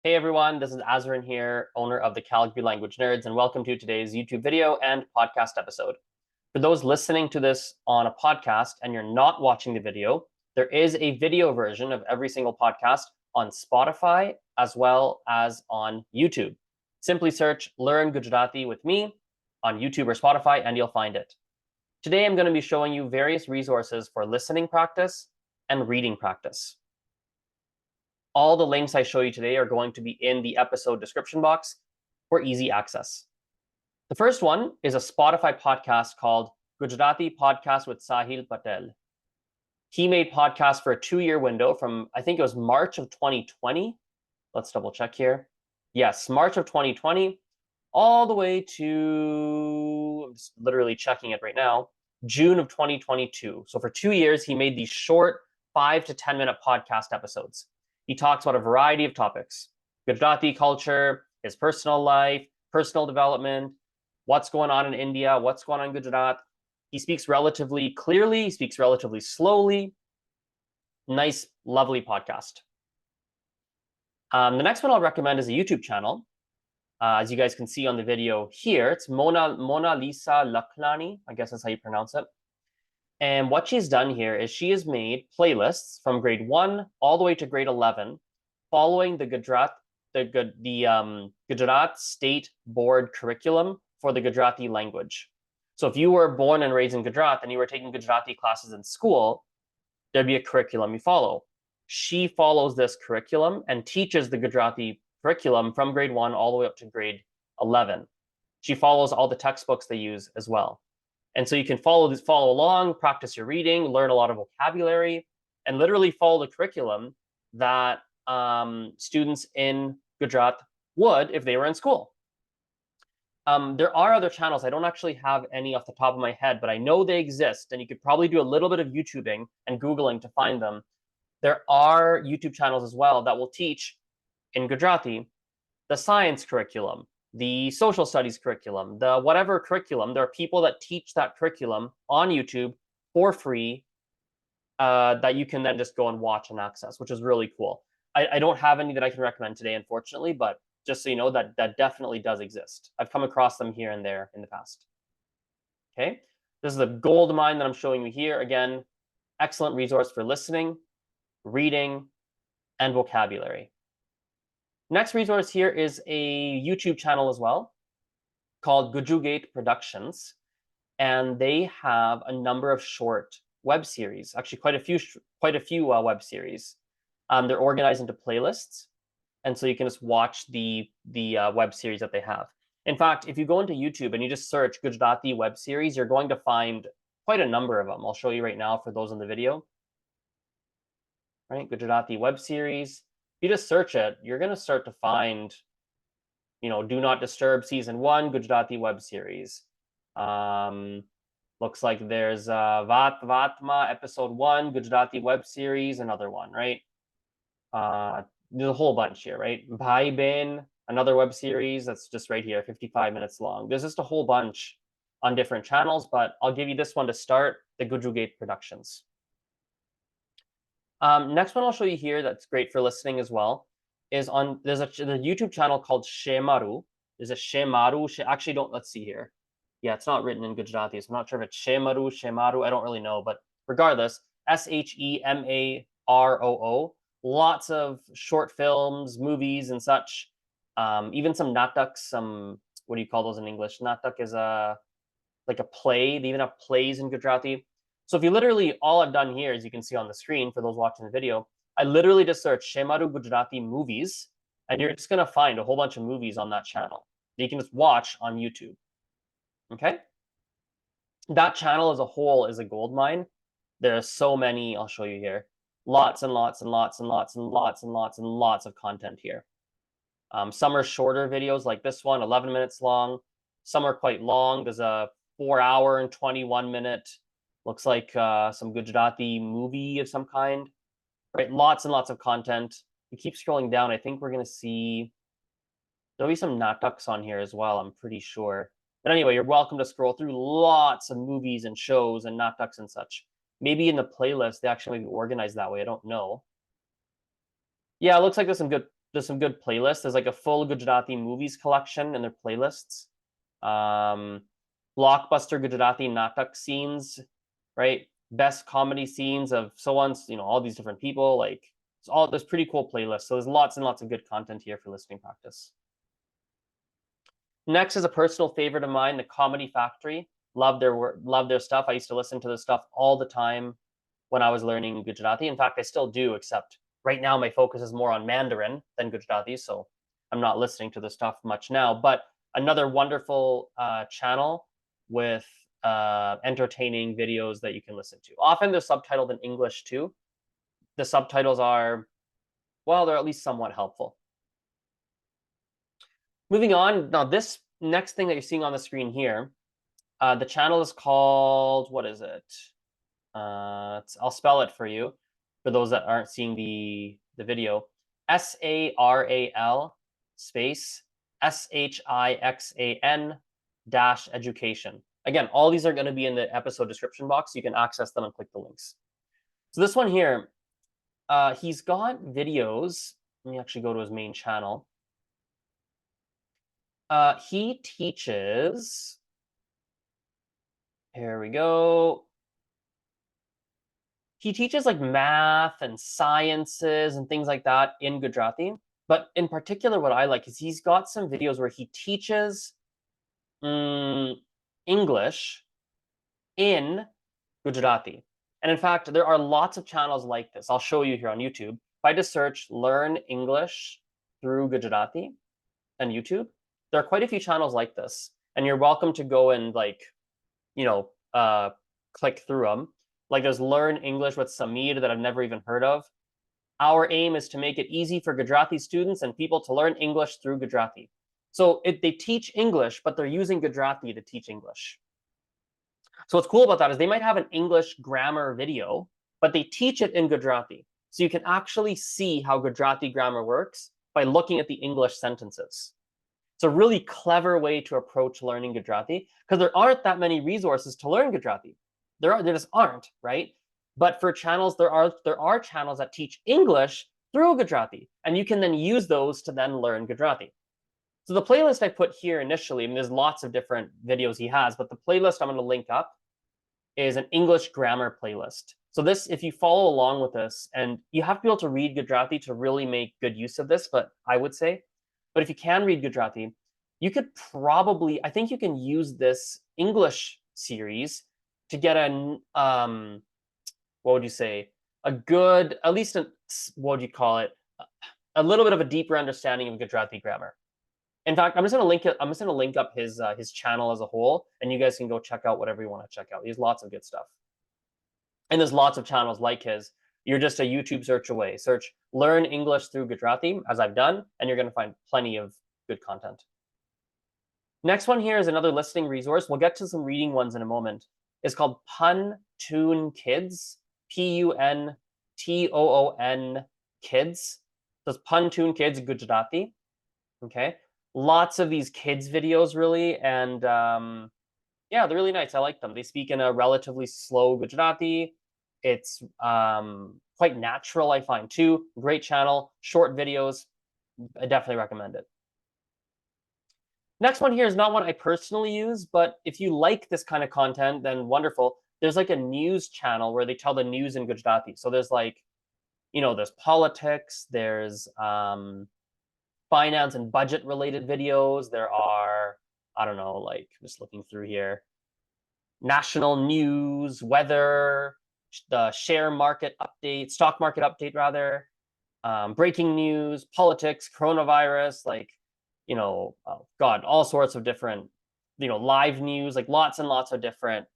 Hey everyone, this is Azrin here, owner of the Calgary Language Nerds, and welcome to today's YouTube video and podcast episode. For those listening to this on a podcast and you're not watching the video, there is a video version of every single podcast on Spotify as well as on YouTube. Simply search Learn Gujarati with me on YouTube or Spotify and you'll find it. Today I'm going to be showing you various resources for listening practice and reading practice. All the links I show you today are going to be in the episode description box for easy access. The first one is a Spotify podcast called Gujarati Podcast with Sahil Patel. He made podcasts for a 2-year window from, I think it was March of 2020. Let's double check here. Yes, March of 2020, all the way to, I'm just literally checking it right now, June of 2022. So for 2 years, he made these short 5 to 10-minute podcast episodes. He talks about a variety of topics: Gujarati culture, his personal life, personal development, what's going on in India, what's going on in Gujarat. He speaks relatively clearly, he speaks relatively slowly. Nice, lovely podcast. The next one I'll recommend is a YouTube channel. As you guys can see on the video here, it's Mona Lisa Laklani, I guess that's how you pronounce it. And what she's done here is she has made playlists from grade 1 all the way to grade 11, following the Gujarat State Board curriculum for the Gujarati language. So if you were born and raised in Gujarat and you were taking Gujarati classes in school, there'd be a curriculum you follow. She follows this curriculum and teaches the Gujarati curriculum from grade 1 all the way up to grade 11. She follows all the textbooks they use as well. And so you can follow along, practice your reading, learn a lot of vocabulary, and literally follow the curriculum that students in Gujarat would if they were in school. There are other channels. I don't actually have any off the top of my head, but I know they exist, and you could probably do a little bit of YouTubing and Googling to find them. There are YouTube channels as well that will teach in Gujarati the science curriculum, the social studies curriculum, the whatever curriculum. There are people that teach that curriculum on YouTube for free that you can then just go and watch and access, which is really cool. I don't have any that I can recommend today, unfortunately, but just so you know, that definitely does exist. I've come across them here and there in the past. Okay, this is the gold mine that I'm showing you here. Again, excellent resource for listening, reading, and vocabulary. Next resource here is a YouTube channel as well called Gujarati Productions, and they have a number of short web series, actually quite a few web series. They're organized into playlists, and so you can just watch the web series that they have. In fact, if you go into YouTube and you just search Gujarati web series, you're going to find quite a number of them. I'll show you right now for those in the video. Right, Gujarati web series. If you just search it, you're going to start to find, Do Not Disturb Season 1, Gujarati web series. Looks like there's Vatma Episode 1, Gujarati web series, another one, right? There's a whole bunch here, right? Bhai Bain, another web series that's just right here, 55 minutes long. There's just a whole bunch on different channels, but I'll give you this one to start, the Gujarati Productions. Next one I'll show you here that's great for listening as well is there's a YouTube channel called Shemaru. Is it Shemaru? Actually, let's see here. Yeah, it's not written in Gujarati, so I'm not sure if it's Shemaru, I don't really know, but regardless, Shemaroo. Lots of short films, movies, and such. Even some nataks, what do you call those in English? Natak is like a play. They even have plays in Gujarati. So if you literally, all I've done here, as you can see on the screen for those watching the video, I literally just search Shemaru Gujarati movies, and you're just going to find a whole bunch of movies on that channel that you can just watch on YouTube. Okay? That channel as a whole is a gold mine. There are so many, I'll show you here. Lots and lots and lots and lots and lots and lots and lots of content here. Some are shorter videos like this one, 11 minutes long. Some are quite long. There's a 4-hour and 21-minute, looks like some Gujarati movie of some kind. Right, lots and lots of content. We keep scrolling down. I think we're going to see, there'll be some nataks on here as well, I'm pretty sure. But anyway, you're welcome to scroll through lots of movies and shows and nataks and such. Maybe in the playlist, they actually maybe organized that way. I don't know. Yeah, it looks like there's some good there's some good playlists. There's like a full Gujarati movies collection and their playlists. Blockbuster Gujarati natak scenes, right? Best comedy scenes of so on, all these different people. Like there's pretty cool playlists. So there's lots and lots of good content here for listening practice. Next is a personal favorite of mine, the Comedy Factory. Love their work, love their stuff. I used to listen to this stuff all the time when I was learning Gujarati. In fact, I still do, except right now my focus is more on Mandarin than Gujarati, so I'm not listening to this stuff much now. But another wonderful channel with entertaining videos that you can listen to. Often they're subtitled in English too. The subtitles are, well, they're at least somewhat helpful. Moving on, now this next thing that you're seeing on the screen here, the channel is called, what is it? I'll spell it for you, for those that aren't seeing the video. SARAL space SHIXAN dash education. Again, all these are going to be in the episode description box. You can access them and click the links. So this one here, he's got videos. Let me actually go to his main channel. He teaches, here we go. He teaches like math and sciences and things like that in Gujarati. But in particular, what I like is he's got some videos where he teaches English in Gujarati. And in fact, there are lots of channels like this. I'll show you here on YouTube. If I just search Learn English through Gujarati on YouTube, there are quite a few channels like this. And you're welcome to go and like, click through them. Like there's Learn English with Samir that I've never even heard of. Our aim is to make it easy for Gujarati students and people to learn English through Gujarati. So they teach English, but they're using Gujarati to teach English. So what's cool about that is they might have an English grammar video, but they teach it in Gujarati. So you can actually see how Gujarati grammar works by looking at the English sentences. It's a really clever way to approach learning Gujarati because there aren't that many resources to learn Gujarati. There just aren't, right? But for channels, there are channels that teach English through Gujarati, and you can then use those to then learn Gujarati. So the playlist I put here initially, I mean, there's lots of different videos he has, but the playlist I'm going to link up is an English grammar playlist. So this, if you follow along with this, and you have to be able to read Gujarati to really make good use of this, but I would say, but if you can read Gujarati, you could probably, I think you can use this English series to get an, what would you say, a good, at least, what would you call it, a little bit of a deeper understanding of Gujarati grammar. In fact, I'm just gonna link up his channel as a whole, and you guys can go check out whatever you want to check out. He has lots of good stuff, and there's lots of channels like his. You're just a YouTube search away. Search Learn English through Gujarati, as I've done, and you're gonna find plenty of good content. Next one here is another listening resource. We'll get to some reading ones in a moment. It's called Puntoon Kids, Puntoon Kids. So it's Puntoon Kids Gujarati. Okay, lots of these kids videos really, and yeah, they're really nice. I like them. They speak in a relatively slow Gujarati. It's quite natural, I find too. Great channel, short videos. I definitely recommend it. Next one here is not one I personally use, but if you like this kind of content, then wonderful. There's like a news channel where they tell the news in Gujarati. So there's like, there's politics, there's finance and budget related videos. There are, I don't know, like just looking through here, national news, weather, the share market update, stock market update rather, breaking news, politics, coronavirus, like, oh God, all sorts of different, live news, like lots and lots of different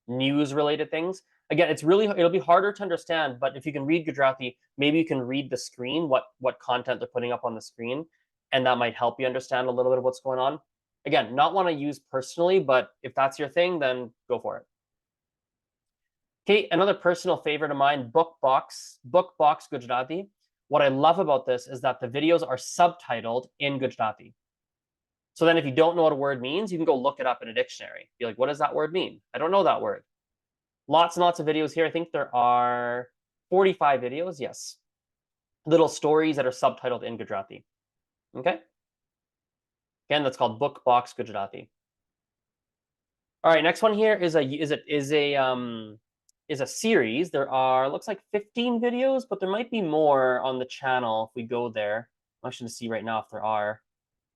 news related things. Again, it'll be harder to understand, but if you can read Gujarati, maybe you can read the screen, what content they're putting up on the screen, and that might help you understand a little bit of what's going on. Again, not one I use personally, but if that's your thing, then go for it. Okay, another personal favorite of mine, Bookbox Gujarati. What I love about this is that the videos are subtitled in Gujarati. So then if you don't know what a word means, you can go look it up in a dictionary. Be like, what does that word mean? I don't know that word. Lots and lots of videos here. I think there are 45 videos, yes. little stories that are subtitled in Gujarati. Okay? Again, that's called Book Box Gujarati. All right, next one here is a series. There are, looks like 15 videos, but there might be more on the channel if we go there. I'm actually going to see right now if there are.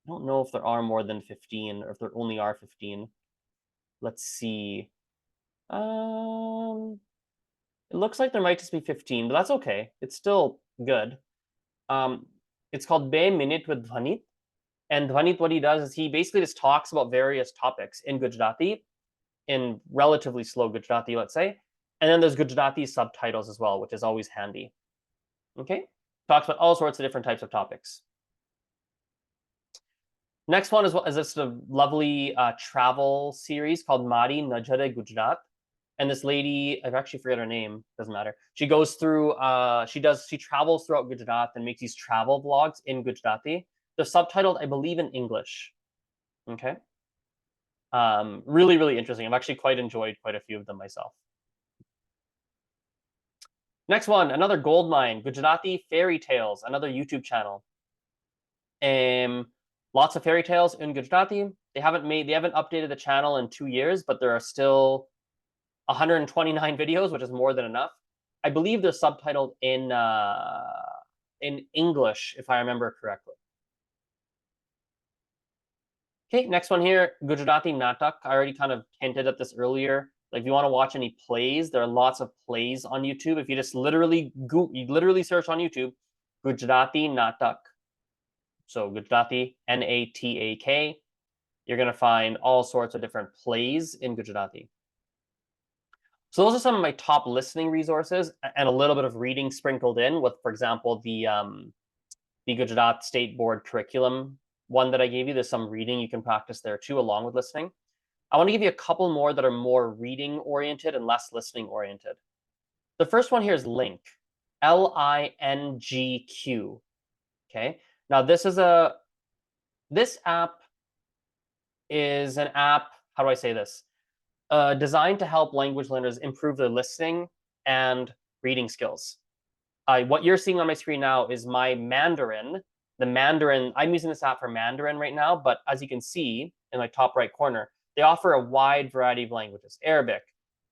I don't know if there are more than 15 or if there only are 15. Let's see. It looks like there might just be 15, but that's okay. It's still good. It's called Be Minute with Dhwanit. And Dhwanit, what he does is he basically just talks about various topics in Gujarati, in relatively slow Gujarati, let's say. And then there's Gujarati subtitles as well, which is always handy. Okay? Talks about all sorts of different types of topics. Next one is this sort of lovely travel series called Mari Najare Gujarat. And this lady, I've actually forget her name, doesn't matter. She goes through, she travels throughout Gujarat and makes these travel vlogs in Gujarati. They're subtitled, I believe, in English. Okay. Really, really interesting. I've actually quite enjoyed quite a few of them myself. Next one, another gold mine, Gujarati Fairy Tales, another YouTube channel. Lots of fairy tales in Gujarati. They haven't updated the channel in 2 years, but there are still 129 videos, which is more than enough. I believe they're subtitled in English, if I remember correctly. Okay, next one here, Gujarati Natak. I already kind of hinted at this earlier. Like, if you want to watch any plays, there are lots of plays on YouTube. If you just literally search on YouTube, Gujarati Natak. So Gujarati, Natak. You're going to find all sorts of different plays in Gujarati. So those are some of my top listening resources, and a little bit of reading sprinkled in with, for example, the Gujarat State Board curriculum one that I gave you. There's some reading you can practice there too, along with listening. I want to give you a couple more that are more reading oriented and less listening oriented. The first one here is Link, LINGQ. Okay. Now this app is an app. How do I say this? Designed to help language learners improve their listening and reading skills. What you're seeing on my screen now is my Mandarin. The Mandarin, I'm using this app for Mandarin right now, but as you can see in my top right corner, they offer a wide variety of languages: Arabic,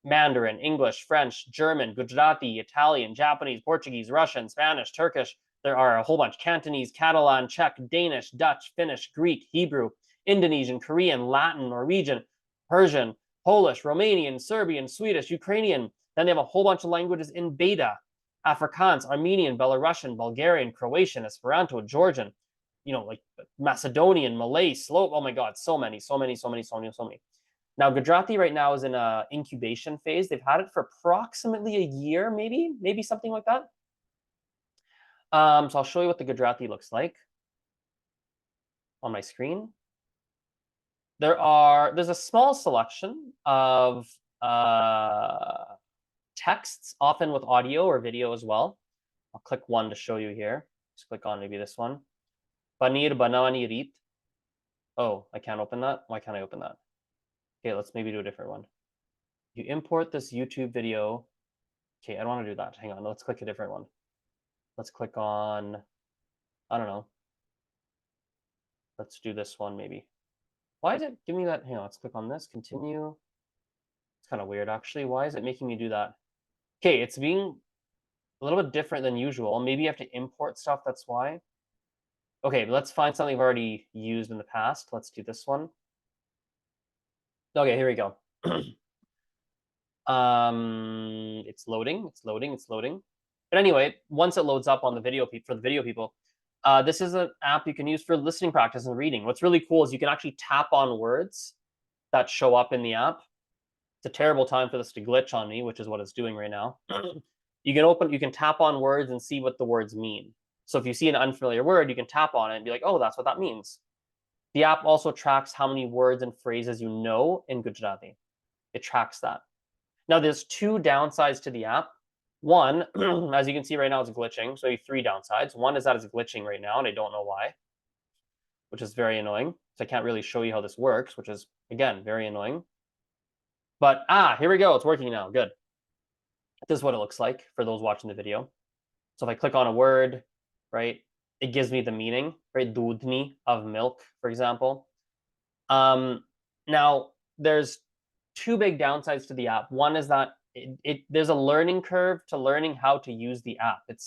Mandarin, English, French, German, Gujarati, Italian, Japanese, Portuguese, Russian, Spanish, Turkish. There are a whole bunch: Cantonese, Catalan, Czech, Danish, Dutch, Finnish, Greek, Hebrew, Indonesian, Korean, Latin, Norwegian, Persian, Polish, Romanian, Serbian, Swedish, Ukrainian. Then they have a whole bunch of languages in beta: Afrikaans, Armenian, Belarusian, Bulgarian, Croatian, Esperanto, Georgian, like Macedonian, Malay, Slope. Oh my God, so many. Now, Gujarati right now is in an incubation phase. They've had it for approximately a year, maybe something like that. So I'll show you what the Gujarati looks like on my screen. There's a small selection of texts, often with audio or video as well. I'll click one to show you here. Just click on maybe this one. Paneer banawani reet. Oh, I can't open that. Why can't I open that? Okay, let's maybe do a different one. You import this YouTube video. Okay, I don't want to do that. Hang on, let's click a different one. Let's click on, I don't know. Let's do this one maybe. Why is it giving me that? Hang on, let's click on this, continue. It's kind of weird actually. Why is it making me do that? Okay, it's being a little bit different than usual. Maybe you have to import stuff, that's why. Okay, but let's find something I've already used in the past. Let's do this one. Okay, here we go. It's loading. But anyway, once it loads up on the video for the video people, this is an app you can use for listening practice and reading. What's really cool is you can actually tap on words that show up in the app. It's a terrible time for this to glitch on me, which is what it's doing right now. You can tap on words and see what the words mean. So if you see an unfamiliar word, you can tap on it and be like, oh, that's what that means. The app also tracks how many words and phrases you know in Gujarati. It tracks that. Now, there's 2 downsides to the app. One, as you can see right now, it's glitching. So you have 3 downsides. One is that it's glitching right now, and I don't know why, which is very annoying. So I can't really show you how this works, which is, again, very annoying. But, here we go. It's working now. Good. This is what it looks like for those watching the video. So if I click on a word, right? It gives me the meaning, right? Dudni, of milk, for example. Now, there's two big downsides to the app. One is that there's a learning curve to learning how to use the app. It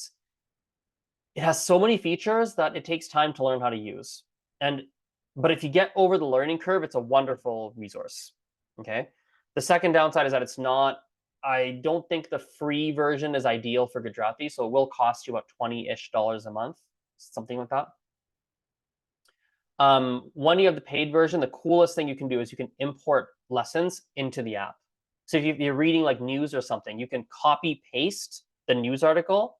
has so many features that it takes time to learn how to use. But if you get over the learning curve, it's a wonderful resource. Okay. The second downside is that I don't think the free version is ideal for Gujarati, so it will cost you about $20-ish a month, something like that. When you have the paid version, the coolest thing you can do is you can import lessons into the app. So if you're reading like news or something, you can copy paste the news article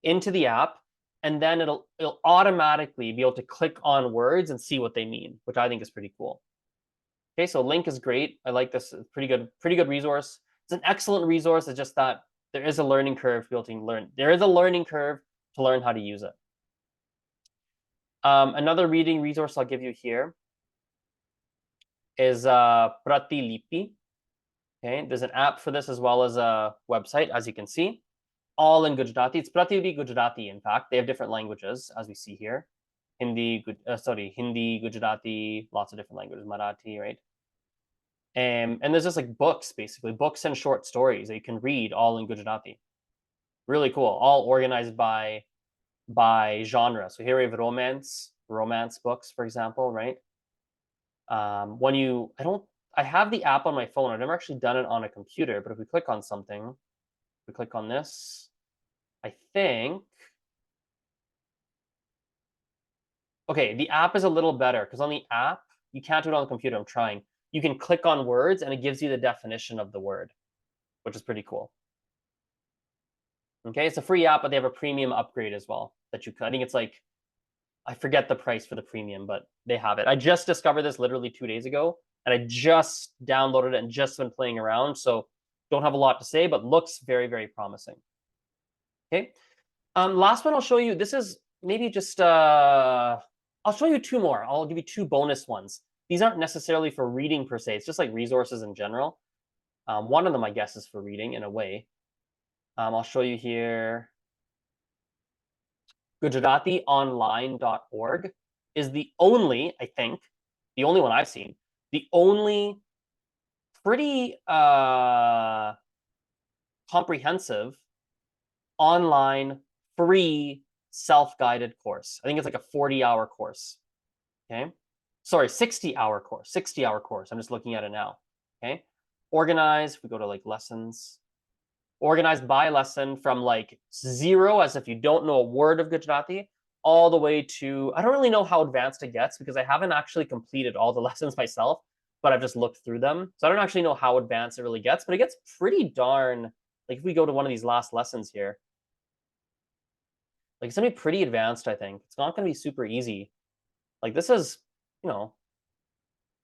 into the app, and then it'll automatically be able to click on words and see what they mean, which I think is pretty cool. Okay, so Link is great. I like this. Pretty good resource. It's an excellent resource. It's just that there is a learning curve to be able to learn. There is a learning curve to learn how to use it. Another reading resource I'll give you here is Pratilipi. Okay, there's an app for this as well as a website, as you can see, all in Gujarati. It's Pratilipi Gujarati, in fact. They have different languages, as we see here. Hindi, Gujarati, lots of different languages, Marathi, right? And there's just like books, basically, books and short stories that you can read all in Gujarati. Really cool, all organized by genre. So here we have romance books, for example, right? I have the app on my phone. I've never actually done it on a computer, but if we click on something, we click on this, I think. Okay, the app is a little better because on the app, you can't do it on the computer. I'm trying. You can click on words and it gives you the definition of the word, which is pretty cool. Okay, it's a free app, but they have a premium upgrade as well that you could. I think it's like, I forget the price for the premium, but they have it. I just discovered this literally 2 days ago, and I just downloaded it and just been playing around. So don't have a lot to say, but looks very, very promising. Okay. Last one I'll show you. This is maybe just, I'll show you two more. I'll give you two bonus ones. These aren't necessarily for reading per se. It's just like resources in general. One of them, I guess, is for reading in a way. I'll show you here. GujaratiOnline.org is the only, I think, the only one I've seen, the only pretty comprehensive online free self-guided course. I think it's like a 40-hour course. Okay. Sorry, 60-hour course. 60-hour course. I'm just looking at it now. Okay. Organized. We go to like lessons. Organized by lesson from like 0, as if you don't know a word of Gujarati, all the way to, I don't really know how advanced it gets because I haven't actually completed all the lessons myself, but I've just looked through them. So I don't actually know how advanced it really gets, but it gets pretty darn, like if we go to one of these last lessons here, like it's gonna be pretty advanced, I think. It's not gonna be super easy. Like this is,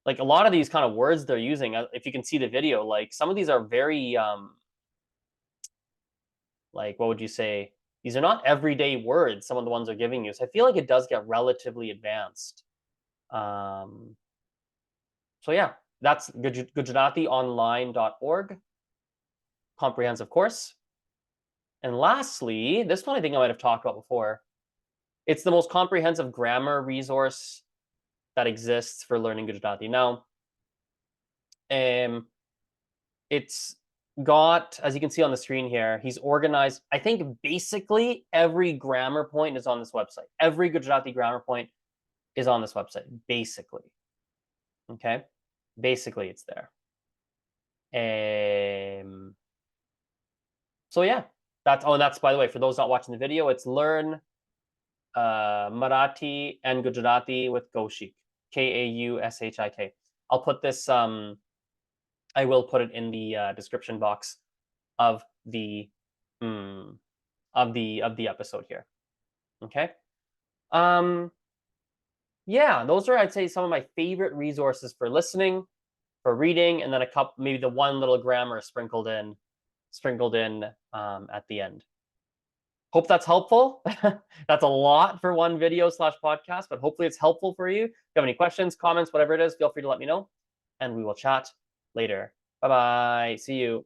like a lot of these kind of words they're using, if you can see the video, like some of these are very, like, what would you say? These are not everyday words, some of the ones they're giving you. So I feel like it does get relatively advanced. So yeah, that's GujaratiOnline.org. Comprehensive course. And lastly, this one I think I might have talked about before. It's the most comprehensive grammar resource that exists for learning Gujarati. Now, it's got, as you can see on the screen here, he's organized, I think basically every grammar point is on this website. Every Gujarati grammar point is on this website, basically. Okay? Basically, it's there. So yeah, that's, by the way, for those not watching the video, it's Learn Marathi and Gujarati with Kaushik, Kaushik. I'll put this, I will put it in the description box of the episode here. Okay. Yeah, those are, I'd say, some of my favorite resources for listening, for reading, and then a couple, maybe the one little grammar sprinkled in at the end. Hope that's helpful. That's a lot for one video / podcast, but hopefully it's helpful for you. If you have any questions, comments, whatever it is, feel free to let me know, and we will chat later. Bye-bye. See you.